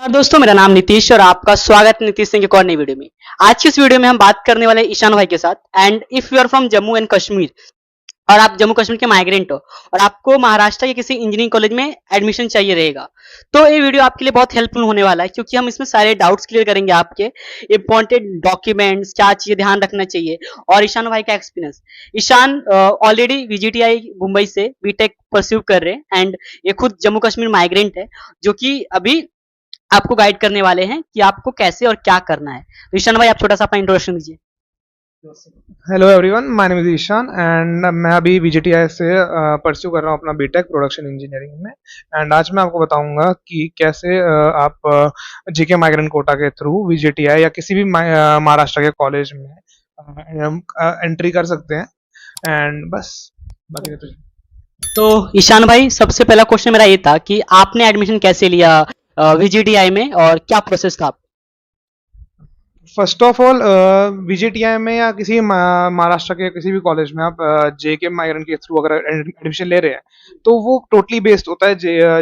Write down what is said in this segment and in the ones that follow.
दोस्तों, मेरा नाम नीतीश और आपका स्वागत है नीतीश सिंह की एक और नई वीडियो में। आज की इस वीडियो में हम बात करने वाले हैं ईशान भाई के साथ। And if you are from Jammu and Kashmir और आप जम्मू कश्मीर के माइग्रेंट हो और आपको महाराष्ट्र के किसी इंजीनियरिंग कॉलेज में एडमिशन चाहिए रहेगा, तो ये वीडियो आपके लिए बहुत हेल्पफुल होने वाला है, क्योंकि हम इसमें सारे डाउट्स क्लियर करेंगे। आपके इंपॉर्टेंट डॉक्यूमेंट्स, क्या चीजें ध्यान रखना चाहिए, और ईशान भाई का experience. Ishan already VJTI Mumbai से बीटेक परस्यू कर रहे हैं एंड ये खुद जम्मू कश्मीर माइग्रेंट है, जो कि अभी आपको गाइड करने वाले हैं कि आपको कैसे और क्या करना है। तो ईशान भाई, आप छोटा सा अपना इंट्रोडक्शन दीजिए। Hello everyone, my name is Ishan and मैं अभी वीजीटीआई से परस्यू कर रहा हूँ अपना बीटेक प्रोडक्शन इंजीनियरिंग में। एंड आज मैं आपको बताऊंगा कि कैसे आप जीके माइग्रेंट कोटा के थ्रू वीजीटीआई या किसी भी महाराष्ट्र के कॉलेज में एंट्री कर सकते हैं। एंड बस बाकी तो ईशान भाई, सबसे पहला क्वेश्चन मेरा ये था कि आपने एडमिशन कैसे लिया वीजीटीआई में और क्या प्रोसेस था? फर्स्ट ऑफ ऑल वीजीटीआई में या किसी महाराष्ट्र के किसी भी कॉलेज में आप जेके माइग्रेंट के थ्रू अगर एडमिशन ले रहे हैं तो वो टोटली बेस्ड होता है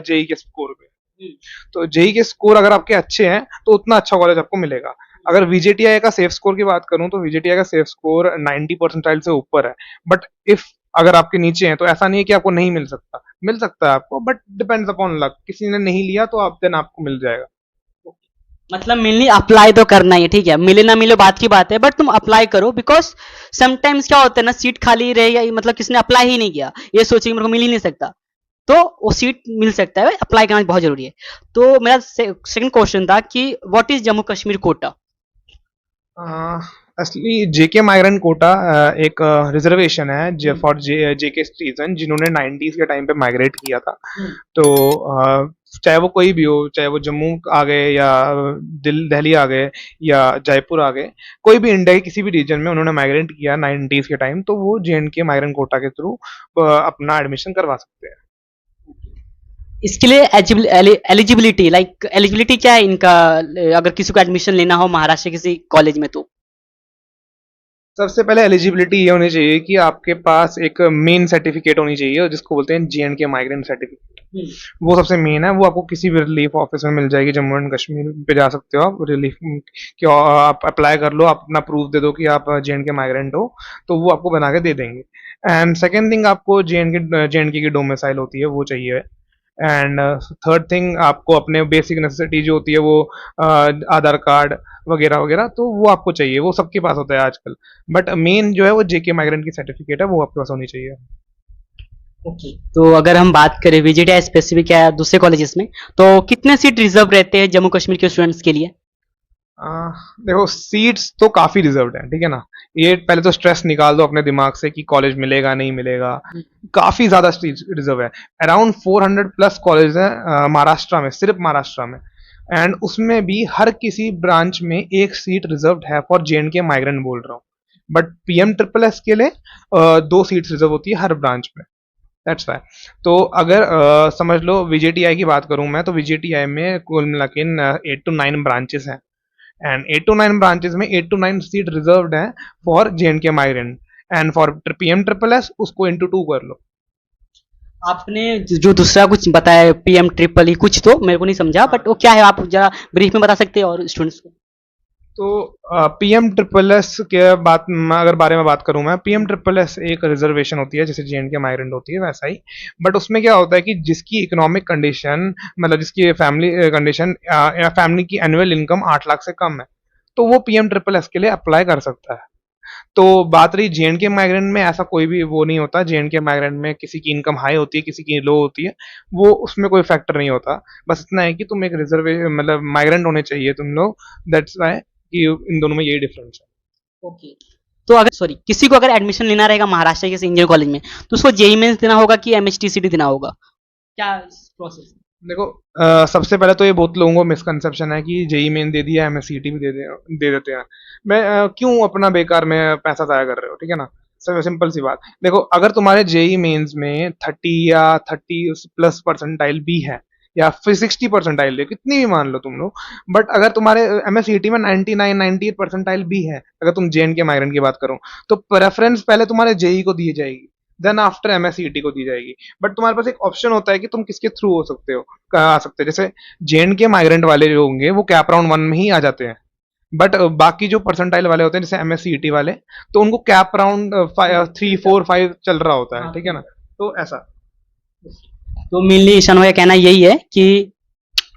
जेई के स्कोर पे। तो जेई के स्कोर अगर आपके अच्छे हैं तो उतना अच्छा कॉलेज आपको मिलेगा। अगर वीजीटीआई का सेफ स्कोर की बात करूं तो वीजीटीआई का सेफ स्कोर 90 परसेंटाइल से ऊपर है। बट इफ अगर आपके नीचे हैं तो ऐसा नहीं है कि आपको नहीं मिल सकता है आपको, बट डिपेंड्स अपॉन लक। किसी ने नहीं लिया तो आप देन आपको मिल जाएगा। मतलब मेनली अप्लाई तो करना ही है, ठीक है, मिले ना मिले बात की बात है, बट तुम अप्लाई करो। बिकॉज समटाइम्स क्या होता है ना, सीट खाली रहे या मतलब किसी ने अप्लाई ही नहीं किया, ये सोचिए मेरे को मिल ही नहीं सकता, तो वो सीट मिल सकता है। अप्लाई करना बहुत जरूरी है। तो मेरा सेकंड क्वेश्चन था कि व्हाट इज जम्मू कश्मीर कोटा? असली जेके माइग्रेंट कोटा एक रिजर्वेशन है फॉर जेके सिटीजन जिन्होंने 90s के टाइम पे माइग्रेट किया था। तो चाहे वो कोई भी हो, चाहे वो जम्मू आ गए या दिल्ली आ गए या जयपुर आ गए, कोई भी इंडिया के किसी भी रीजन में उन्होंने माइग्रेट किया 90s के टाइम, तो वो जेएंडके माइग्रेंट कोटा के थ्रू अपना एडमिशन करवा सकते हैं। इसके लिए एलिजिबिलिटी एलिजिबिलिटी क्या है इनका, अगर किसी को एडमिशन लेना हो महाराष्ट्र के किसी कॉलेज में? तो सबसे पहले एलिजिबिलिटी ये होनी चाहिए कि आपके पास एक मेन सर्टिफिकेट होनी चाहिए जिसको बोलते हैं जेएंडके माइग्रेंट सर्टिफिकेट। वो सबसे मेन है। वो आपको किसी भी रिलीफ ऑफिस में मिल जाएगी। जम्मू एंड कश्मीर पे जा सकते हो आप रिलीफ कि आप अप्लाई कर लो, आप अपना प्रूफ दे दो कि आप जेएंडके माइग्रेंट हो, तो वो आपको बना के दे देंगे। एंड सेकेंड थिंग, आपको जेएंडके की डोमिसाइल होती है वो चाहिए। एंड थर्ड थिंग, आपको अपने बेसिक नेसेसिटी जो होती है वो आधार कार्ड वगैरह वगैरह, तो वो आपको चाहिए। वो सबके पास होता है आजकल, बट मेन जो है वो जेके माइग्रेंट की सर्टिफिकेट है, वो आपके पास होनी चाहिए। ओके, तो अगर हम बात करें वीजीटीआई स्पेसिफिक या दूसरे कॉलेजेस में, तो कितने सीट रिजर्व रहते हैं जम्मू कश्मीर के स्टूडेंट्स के लिए? देखो, सीट्स तो काफी रिजर्व्ड हैं, ठीक है ना। ये पहले तो स्ट्रेस निकाल दो अपने दिमाग से कि कॉलेज मिलेगा नहीं मिलेगा। काफी ज्यादा सीट रिजर्व है। अराउंड 400 प्लस कॉलेज है महाराष्ट्र में, सिर्फ महाराष्ट्र में। एंड उसमें भी हर किसी ब्रांच में एक सीट रिजर्व्ड है फॉर जेएंडके माइग्रेंट बोल रहा हूँ। बट पीएम ट्रिपल एस के लिए 2 सीट्स रिजर्व होती है हर ब्रांच में। That's why. तो अगर समझ लो वीजीटीआई की बात करूं मैं, तो वीजीटीआई में कुल मिला के 8 to 9 ब्रांचेस हैं। एंड 8 to 9 ब्रांचेस में 8 to 9 सीट रिजर्व्ड है for J&K migrant. And for PM triple S उसको इंटू 2 कर लो। आपने जो दूसरा कुछ बताया पीएम ट्रिपल ई, कुछ तो मेरे को नहीं समझा, बट वो क्या है, आप जरा ब्रीफ में बता सकते हैं और स्टूडेंट्स को? तो पीएम ट्रिपल एस के अगर बारे में बात करूं मैं, पीएम ट्रिपल एस एक रिजर्वेशन होती है जैसे जेएंडके माइग्रेंट होती है वैसा ही। बट उसमें क्या होता है कि जिसकी इकोनॉमिक कंडीशन, मतलब जिसकी फैमिली कंडीशन या फैमिली की एनुअल इनकम 8 लाख से कम है, तो वो पीएम ट्रिपल एस के लिए अप्लाई कर सकता है। तो बात रही जेएंडके माइग्रेंट में, ऐसा कोई भी वो नहीं होता। जेएंडके माइग्रेंट में किसी की इनकम हाई होती है, किसी की लो होती है, वो उसमें कोई फैक्टर नहीं होता। बस इतना है कि तुम एक रिजर्वेशन मतलब माइग्रेंट होने चाहिए तुम लोग। दैट्स वाई कि इन दोनों में यही डिफरेंस है। ओके, तो अगर किसी को अगर एडमिशन लेना रहेगा महाराष्ट्र के इंजीनियरिंग कॉलेज में, तो उसको जेई मेंस देना होगा कि एमएचटीसीटी देना होगा? क्या प्रोसेस? देखो, सबसे पहले तो ये बहुत लोगों को मिसकंसेप्शन है कि जेई मेन दे दिया, एमएससीटी भी दे देते हैं। मैं क्यों अपना बेकार में पैसा जाया कर रहे हो, ठीक है ना। सब सिंपल सी बात। देखो, अगर तुम्हारे जेई मेंस में 30 या 30 प्लस परसेंटाइल भी है, या फिर 60 परसेंटाइल है, कितनी भी मान लो तुम लोग, बट अगर तुम्हारे एमएससीटी में 99 98 परसेंटाइल भी है, अगर तुम जेएन के माइग्रेंट की बात करो, तो प्रेफरेंस पहले तुम्हारे जेई को दी जाएगी। देन आफ्टर एमएससीईटी को दी जाएगी। बट तुम्हारे पास एक ऑप्शन होता है कि तुम किसके थ्रू हो सकते हो, आ सकते हो। जैसे जेएंड के माइग्रेंट वाले जो होंगे वो कैप राउंड 1 में ही आ जाते हैं, बट बाकी जो परसेंटाइल वाले होते हैं जैसे एमएससीईटी वाले, तो उनको कैप राउंड 3 4 5 चल रहा होता है, ठीक है ना। तो ऐसा। तो मेनली ईशान भाई का कहना यही है कि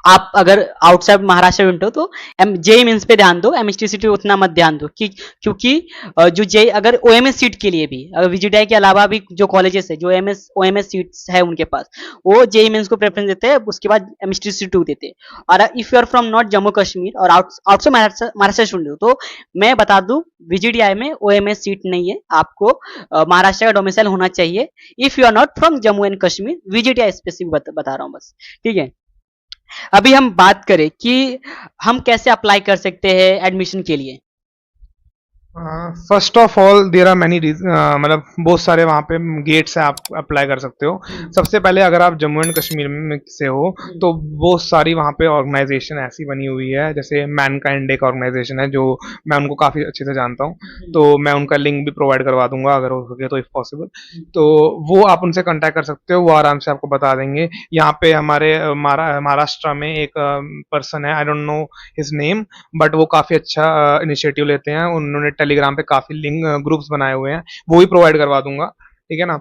आप अगर आउटसाइड महाराष्ट्र में हो तो जेई मेंस पे ध्यान दो, एमएसटीसीटी उतना मत ध्यान दो क्योंकि जो जेई अगर ओएमएस सीट के लिए भी, अगर वीजीटीआई के अलावा भी जो कॉलेजेस है जो ओएमएस सीट्स है उनके पास, वो जेई मेंस को प्रेफरेंस देते हैं, उसके बाद एमएसटीसीटी देते हैं। और if you are from not Jammu Kashmir और आउटसाइड महाराष्ट्र स्टूडेंट हो तो मैं बता दूं वीजीटीआई में ओएमएस सीट नहीं है, आपको महाराष्ट्र का डोमिसाइल होना चाहिए if you are not from Jammu and Kashmir. VJTI specific बता रहा हूँ बस, ठीक है। अभी हम बात करें कि हम कैसे अप्लाई कर सकते हैं एडमिशन के लिए। First of all there are many, मतलब बहुत सारे वहाँ पे गेट्स हैं, आप अप्लाई कर सकते हो। सबसे पहले अगर आप जम्मू एंड कश्मीर में से हो तो बहुत सारी वहाँ पे ऑर्गेनाइजेशन ऐसी बनी हुई है, जैसे मैनकाइंड एक ऑर्गेनाइजेशन है जो मैं उनको काफ़ी अच्छे से जानता हूँ, तो मैं उनका लिंक भी प्रोवाइड करवा दूंगा अगर हो सके तो, इफ़ पॉसिबल। तो वो आप उनसे कांटेक्ट कर सकते हो, वो आराम से आपको बता देंगे। यहाँ पे हमारे महाराष्ट्र में एक पर्सन है, I don't know his name, but वो काफ़ी अच्छा इनिशिएटिव लेते हैं। उन्होंने टेलीग्राम पे काफ़ी लिंक ग्रुप्स बनाए हुए हैं, वो भी प्रोवाइड करवा दूंगा, ठीक है ना।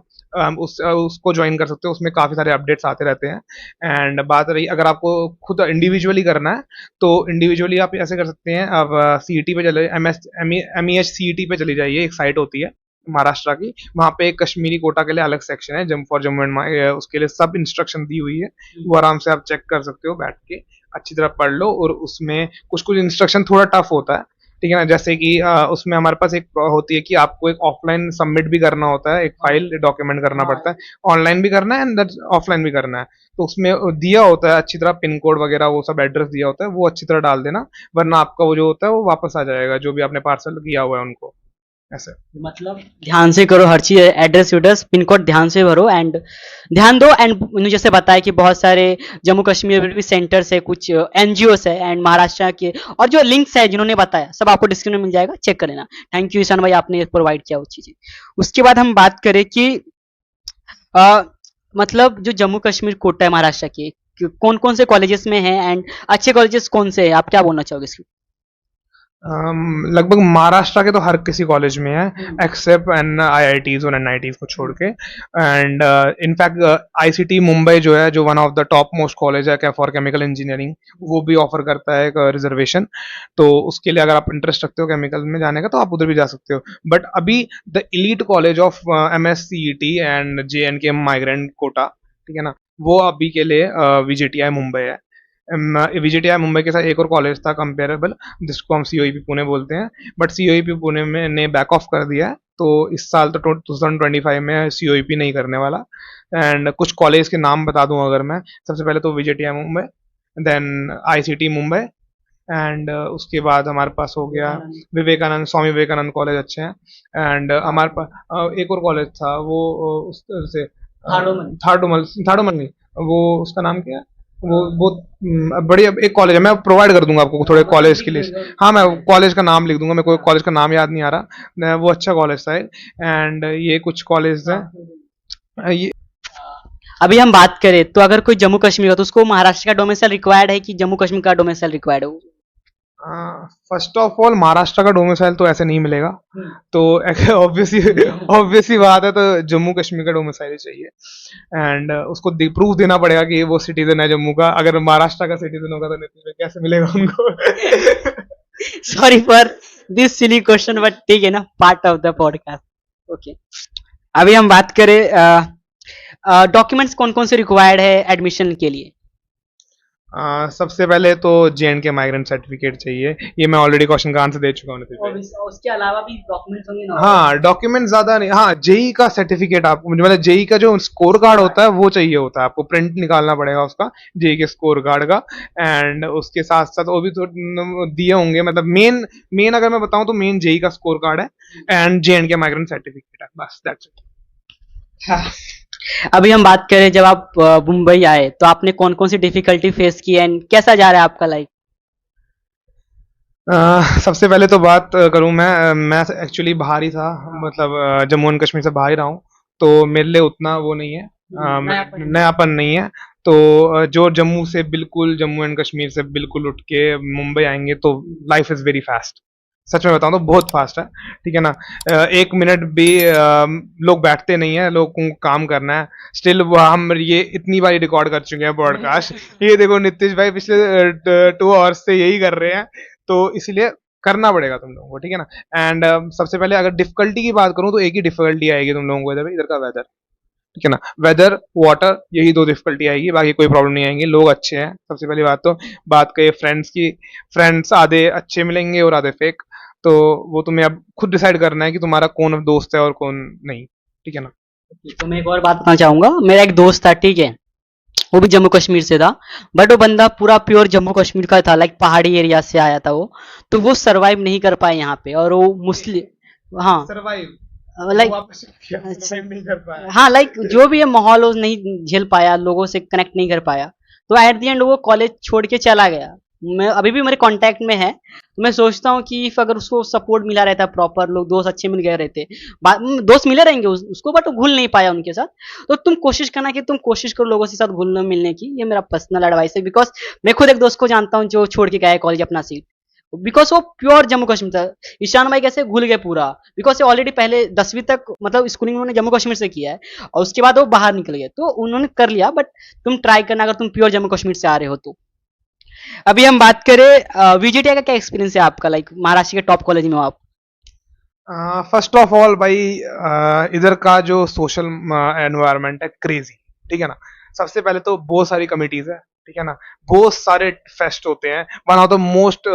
उसको ज्वाइन कर सकते हो, उसमें काफ़ी सारे अपडेट्स आते रहते हैं। एंड बात रही अगर आपको खुद इंडिविजुअली करना है तो इंडिविजुअली आप ऐसे कर सकते हैं, आप सीईटी पे चले, एमईएच सीईटी पे चली जाइए, एक साइट होती है महाराष्ट्र की, वहाँ पे एक कश्मीरी कोटा के लिए अलग सेक्शन है, जम्मू एंड उसके लिए सब इंस्ट्रक्शन दी हुई है, वो आराम से आप चेक कर सकते हो बैठ के, अच्छी तरह पढ़ लो। और उसमें कुछ कुछ इंस्ट्रक्शन थोड़ा टफ होता है, ठीक है ना। जैसे कि उसमें हमारे पास एक होती है कि आपको एक ऑफलाइन सबमिट भी करना होता है, एक फाइल डॉक्यूमेंट करना पड़ता है, ऑनलाइन भी करना है एंड ऑफलाइन भी करना है। तो उसमें दिया होता है अच्छी तरह पिन कोड वगैरह, वो सब एड्रेस दिया होता है, वो अच्छी तरह डाल देना, वरना आपका वो जो होता है वो वापस आ जाएगा, जो भी आपने पार्सल किया हुआ है उनको, ऐसे। मतलब ध्यान से करो हर चीज, एड्रेस वेड्रेस पिन कोड ध्यान से भरो एंड ध्यान दो। एंड मुझे जैसे बताया कि बहुत सारे जम्मू कश्मीर में भी सेंटर्स है, कुछ एनजीओस है एंड महाराष्ट्र के, और जो लिंक्स है जिन्होंने बताया सब आपको डिस्क्रिप्शन में मिल जाएगा, चेक कर लेना। थैंक यू ईशान भाई, आपने प्रोवाइड किया वो चीजें। उसके बाद हम बात करें कि अ, मतलब जो जम्मू कश्मीर कोटा है महाराष्ट्र के, कौन कौन से कॉलेजेस में है एंड अच्छे कॉलेजेस कौन से है, आप क्या बोलना चाहोगे इसकी। लगभग महाराष्ट्र के तो हर किसी कॉलेज में है, एक्सेप्ट एन आईआईटीज और एनआईटीज को छोड़ के। एंड इनफैक्ट आईसीटी मुंबई जो है, जो one of the top most college है फॉर केमिकल इंजीनियरिंग, वो भी ऑफर करता है एक रिजर्वेशन, तो उसके लिए अगर आप इंटरेस्ट रखते हो केमिकल में जाने का तो आप उधर भी जा सकते हो। बट अभी the elite college of MSCET and J and K migrant quota, ठीक है ना, वो अभी के लिए वीजीटीआई मुंबई है। वीजीटीआई मुंबई के साथ एक और कॉलेज था कंपेरेबल, जिसको हम सीओईपी पुणे बोलते हैं, बट सीओईपी पुणे में ने बैक ऑफ कर दिया है, तो इस साल तो 2025 में सीओईपी नहीं करने वाला। एंड कुछ कॉलेज के नाम बता दूं अगर मैं, सबसे पहले तो वीजीटीआई मुंबई, देन आईसीटी मुंबई, एंड उसके बाद हमारे पास हो गया विवेकानंद, स्वामी विवेकानंद कॉलेज अच्छे हैं। एंड हमारे पास एक और कॉलेज था वो उस तरह से थार्डोमल नहीं, वो उसका नाम क्या है, वो बहुत बढ़िया एक कॉलेज है, मैं प्रोवाइड कर दूंगा आपको थोड़े कॉलेज की लिस्ट। हाँ, मैं कॉलेज का नाम लिख दूंगा, मेरे को कॉलेज का नाम याद नहीं आ रहा, वो अच्छा कॉलेज था। एंड ये कुछ कॉलेज है ये। अभी हम बात करें तो अगर कोई जम्मू कश्मीर हो तो उसको महाराष्ट्र का डोमिसाइल रिक्वायर्ड है कि जम्मू कश्मीर का डोमिसाइल रिक्वायर्ड है। फर्स्ट ऑफ ऑल महाराष्ट्र का डोमिसाइल तो ऐसे नहीं मिलेगा, तो ऑब्वियसली बात है, तो जम्मू कश्मीर का डोमिसाइल ही चाहिए। एंड उसको प्रूफ देना पड़ेगा कि वो सिटीजन है जम्मू का, अगर महाराष्ट्र का सिटीजन होगा तो नीतीश भाई कैसे मिलेगा उनको। Sorry for this silly question but ठीक है ना, part of the podcast. Okay, अभी हम बात करें डॉक्यूमेंट्स कौन कौन से रिक्वायर्ड है एडमिशन के लिए। सबसे पहले तो जेएंडके माइग्रेंट सर्टिफिकेट चाहिए, ये मैं ऑलरेडी क्वेश्चन का आंसर दे चुका हूँ नीतीश भाई। उसके अलावा भी डॉक्यूमेंट्स होंगे ना। हाँ, डॉक्यूमेंट ज्यादा नहीं, हाँ जेई का सर्टिफिकेट आपको, मतलब जेई का जो स्कोर कार्ड होता है वो चाहिए होता है, आपको प्रिंट निकालना पड़ेगा उसका, जेई के स्कोर कार्ड का। एंड उसके साथ साथ वो भी तो दिए होंगे, मतलब मेन मेन अगर मैं बताऊं तो मेन जेई का स्कोर कार्ड है एंड जेएंडके माइग्रेंट सर्टिफिकेट है, बस दैट्स इट। अभी हम बात करें जब आप मुंबई आए तो आपने कौन कौन सी डिफिकल्टी फेस की एंड कैसा जा रहा है आपका लाइफ। सबसे पहले तो बात करूं मैं एक्चुअली बाहर ही था, मतलब जम्मू एंड कश्मीर से बाहर ही रहा हूँ, तो मेरे लिए उतना वो नहीं है, नयापन नहीं है। तो जो जम्मू एंड कश्मीर से बिल्कुल उठ के मुंबई आएंगे तो लाइफ इज वेरी फास्ट। सच में बताऊं तो बहुत फास्ट है, ठीक है ना। 1 मिनट भी लोग बैठते नहीं है, लोगों को काम करना है। स्टिल हम ये इतनी बार रिकॉर्ड कर चुके हैं पॉडकास्ट। ये देखो नीतीश भाई पिछले 2 आवर्स से यही कर रहे हैं, तो इसलिए करना पड़ेगा तुम लोगों को, ठीक है ना। एंड सबसे पहले अगर डिफिकल्टी की बात करूं तो एक ही डिफिकल्टी आएगी तुम लोगों को, इधर इधर का वेदर, ठीक है ना। वेदर, वाटर, यही 2 डिफिकल्टी आएगी, बाकी कोई प्रॉब्लम नहीं आएंगी। लोग अच्छे हैं सबसे पहली बात। तो बात करें फ्रेंड्स की, फ्रेंड्स आधे अच्छे मिलेंगे और आधे फेक, तो वो तुम्हें अब खुद डिसाइड करना है कि तुम्हारा कौन दोस्त है और कौन नहीं, ठीक है ना। तो मैं एक और बात बताना चाहूंगा। मेरा एक दोस्त था, ठीक है, वो भी जम्मू कश्मीर से था, बट वो बंदा पूरा प्योर जम्मू कश्मीर का था, लाइक पहाड़ी एरिया से आया था वो। तो वो सरवाइव नहीं कर पाए यहाँ पे, और वो मुस्लिम, हाँ सर्वाइव लाइक, वापस सर्वाइव नहीं कर पाया। हाँ लाइक जो भी है माहौल वो नहीं झेल पाया, लोगों से कनेक्ट नहीं कर पाया, तो एट द एंड वो कॉलेज छोड़ के चला गया। मैं अभी भी मेरे कांटेक्ट में है, तो मैं सोचता हूँ कि if अगर उसको सपोर्ट मिला रहता, प्रॉपर लोग दोस्त अच्छे मिल गए रहते, दोस्त मिले रहेंगे उसको, बट वो घुल नहीं पाया उनके साथ। तो तुम कोशिश करना कि तुम कोशिश करो लोगों के साथ घुलने मिलने की, ये मेरा पर्सनल एडवाइस है। बिकॉज मैं खुद एक दोस्त को जानता हूँ जो छोड़ के गया है कॉलेज अपना सीट, बिकॉज वो प्योर जम्मू कश्मीर था। ईशान भाई कैसे घुल गए पूरा, बिकॉज ये ऑलरेडी पहले 10वीं तक मतलब स्कूलिंग उन्होंने जम्मू कश्मीर से किया है, और उसके बाद वो बाहर निकल गए, तो उन्होंने कर लिया। बट तुम ट्राई करना अगर तुम प्योर जम्मू कश्मीर से आ रहे हो तो। अभी हम बात करें वीजीटीआई का क्या एक्सपीरियंस है आपका, लाइक महाराष्ट्र के टॉप कॉलेज में हो आप। फर्स्ट ऑफ ऑल भाई, इधर का जो सोशल एनवायरनमेंट है क्रेजी, ठीक है ना। सबसे पहले तो बहुत सारी कमिटीज है, ठीक है ना। बहुत सारे फेस्ट होते हैं। वन ऑफ द मोस्ट,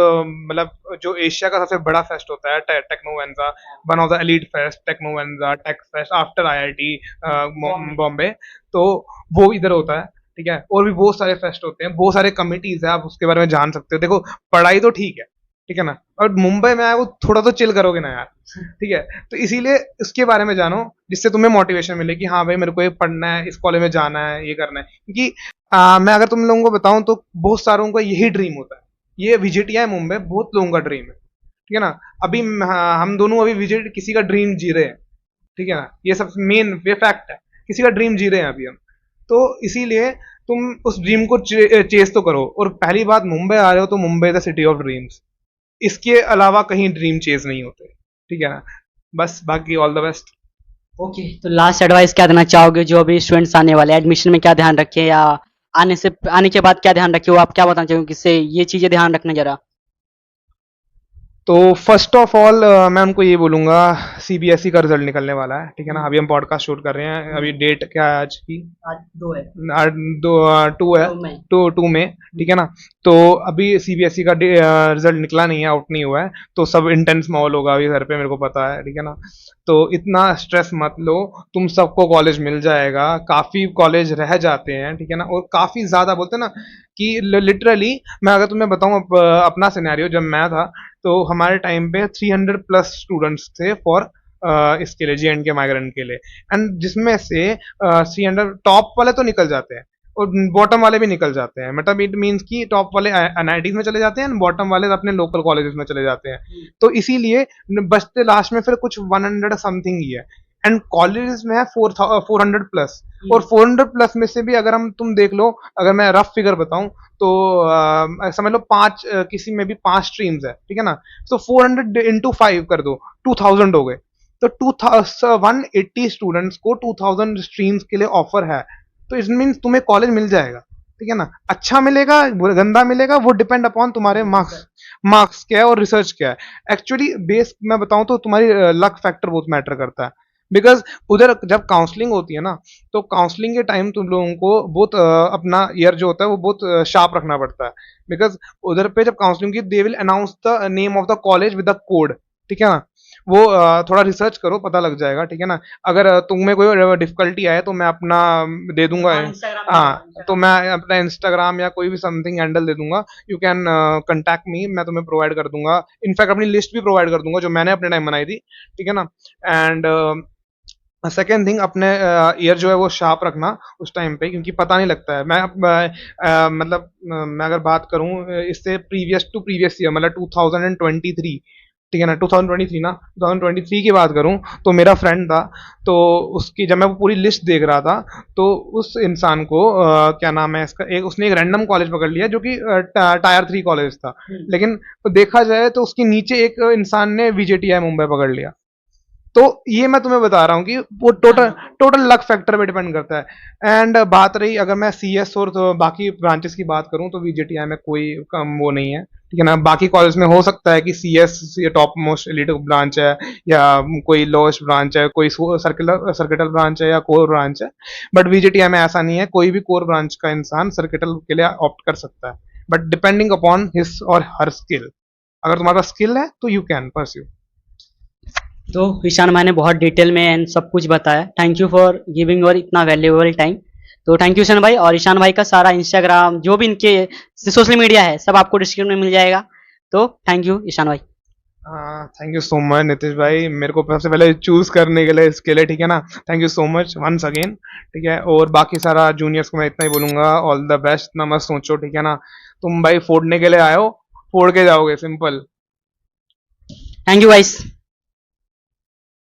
मतलब जो एशिया का सबसे बड़ा फेस्ट होता है Technovanza, one of the elite fest Technovanza tech fest after IIT Bombay. तो वो इधर होता है, ठीक है। और भी बहुत सारे फेस्ट होते हैं, बहुत सारे कमिटीज है, आप उसके बारे में जान सकते हो। देखो पढ़ाई तो ठीक है, ठीक है ना, और मुंबई में आए वो थोड़ा तो चिल करोगे ना यार, ठीक है। तो इसीलिए इसके बारे में जानो, जिससे तुम्हें मोटिवेशन मिले कि हाँ भाई मेरे को ये पढ़ना है, इस कॉलेज में जाना है, ये करना है। क्योंकि मैं अगर तुम लोगों को बताऊं तो बहुत सारों का यही ड्रीम होता है। ये विजिटिया है मुंबई, बहुत लोगों का ड्रीम है, ठीक है ना। अभी हम दोनों अभी विजिट किसी का ड्रीम जी रहे हैं, ठीक है ना। ये सब मेन ये फैक्ट है, किसी का ड्रीम जी रहे हैं अभी हम। तो इसीलिए तुम उस ड्रीम को चेस तो करो। और पहली बात, मुंबई आ रहे हो तो Mumbai the city of dreams, इसके अलावा कहीं ड्रीम चेज नहीं होते, ठीक है ना। बस बाकी ऑल द बेस्ट। ओके, तो लास्ट एडवाइस क्या देना चाहोगे जो अभी स्टूडेंट्स आने वाले, एडमिशन में क्या ध्यान रखें, या आने के बाद क्या ध्यान रखें, वो आप क्या बताना चाहोगे, किससे ये चीजें ध्यान रखना जरा। तो फर्स्ट ऑफ ऑल मैं उनको ये बोलूंगा, सीबीएसई का रिजल्ट निकलने वाला है, ठीक है ना। अभी हम पॉडकास्ट शूट कर रहे हैं, अभी डेट क्या है आज की? आज 2 है, आज टू है, 2 मई। टू में, ठीक है ना। तो अभी सीबीएसई का रिजल्ट निकला नहीं है, आउट नहीं हुआ है, तो सब इंटेंस माहौल होगा अभी घर पे, मेरे को पता है, ठीक है ना। तो इतना स्ट्रेस मत लो, तुम सबको कॉलेज मिल जाएगा। काफी कॉलेज रह जाते हैं, ठीक है ना, और काफी ज्यादा बोलते हैं ना कि लिटरली, मैं अगर तुम्हें बताऊं अपना सिनेरियो, जब मैं था तो हमारे टाइम पे 300 प्लस स्टूडेंट्स थे फॉर इसके लिए, जे एंड के माइग्रेंट के लिए। एंड जिसमें से 300 टॉप वाले तो निकल जाते हैं और बॉटम वाले भी निकल जाते हैं। मतलब इट मीन्स कि टॉप वाले एनआईटीज में चले जाते हैं, बॉटम वाले अपने लोकल कॉलेजेस में चले जाते हैं। तो इसीलिए बचते लास्ट में फिर कुछ 100 समथिंग ही है। एंड कॉलेजेस में है 400 प्लस, और 400 प्लस में से भी अगर हम तुम देख लो, अगर मैं रफ फिगर बताऊं तो समझ लो किसी में भी 5 स्ट्रीम्स है, ठीक है ना। तो 400 इंटू 5 कर दो, 2000 हो गए। तो 180 स्टूडेंट्स को 2000 स्ट्रीम्स के लिए ऑफर है। तो इट मीन्स तुम्हें कॉलेज मिल जाएगा, ठीक है ना। अच्छा मिलेगा, गंदा मिलेगा, वो डिपेंड अपॉन तुम्हारे मार्क्स क्या है और रिसर्च क्या है। एक्चुअली बेस मैं बताऊं तो तुम्हारी लक फैक्टर बहुत मैटर करता है। बिकॉज उधर जब काउंसलिंग होती है ना, तो काउंसलिंग के टाइम तुम लोगों को बहुत अपना ईयर जो होता है वो बहुत शार्प रखना पड़ता है। बिकॉज उधर पे जब काउंसलिंग की, they will announce the name of the college with the code, ठीक है ना। वो थोड़ा रिसर्च करो, पता लग जाएगा, ठीक है ना। अगर तुम्हें कोई डिफिकल्टी आए तो मैं अपना दे दूंगा, हाँ, तो मैं अपना इंस्टाग्राम या कोई भी समथिंग हैंडल दे दूंगा, यू कैन कंटैक्ट मी, मैं तुम्हें प्रोवाइड कर दूंगा। इनफैक्ट अपनी लिस्ट भी प्रोवाइड कर दूंगा जो मैंने अपने टाइम बनाई थी, ठीक है ना। एंड सेकेंड थिंग, अपने ईयर जो है वो शार्प रखना उस टाइम पे, क्योंकि पता नहीं लगता है। मतलब मैं अगर बात करूं इससे प्रीवियस टू प्रीवियस ईयर, मतलब 2023 ठीक है ना, 2023 ना, 2023 की बात करूं तो मेरा फ्रेंड था, तो उसकी जब मैं वो पूरी लिस्ट देख रहा था, तो उस इंसान को क्या नाम है इसका, उसने एक रैंडम कॉलेज पकड़ लिया जो कि टायर 3 कॉलेज था, लेकिन तो देखा जाए तो उसके नीचे एक इंसान ने VJTI मुंबई पकड़ लिया। तो ये मैं तुम्हें बता रहा हूँ कि वो टोटल टोटल लक फैक्टर पे डिपेंड करता है। एंड बात रही अगर मैं CS और तो बाकी ब्रांचेस की बात करूँ, तो VJTI में कोई कम वो नहीं है, ठीक है ना। बाकी कॉलेज में हो सकता है कि CS ये टॉप मोस्ट एलिट ब्रांच है, या कोई लोएस्ट ब्रांच है, कोई सर्किटल ब्रांच है, या कोर ब्रांच है, बट VJTI में ऐसा नहीं है। कोई भी कोर ब्रांच का इंसान सर्किटल के लिए ऑप्ट कर सकता है, बट डिपेंडिंग अपॉन हिज और हर स्किल। अगर तुम्हारा स्किल है तो यू कैन परस्यू। तो ईशान भाई ने बहुत डिटेल में एंड सब कुछ बताया। Thank you for giving your इतना वैल्यूएबल टाइम। तो थैंक यू ईशान भाई। और ईशान भाई का सारा इंस्टाग्राम जो भी इनके सोशल मीडिया है सब आपको डिस्क्रिप्शन में मिल जाएगा। तो थैंक यू ईशान भाई। Thank you so much Nitish भाई, मेरे को सबसे पहले चूज करने के लिए इसके लिए, ठीक है ना। Thank you so much once again, ठीक है। और बाकी सारा जूनियर्स को मैं इतना ही बोलूंगा, ऑल द बेस्ट। ना मत सोचो, ठीक है ना, तुम भाई फोड़ने के लिए आए हो, फोड़ के जाओगे, सिंपल। Thank you guys.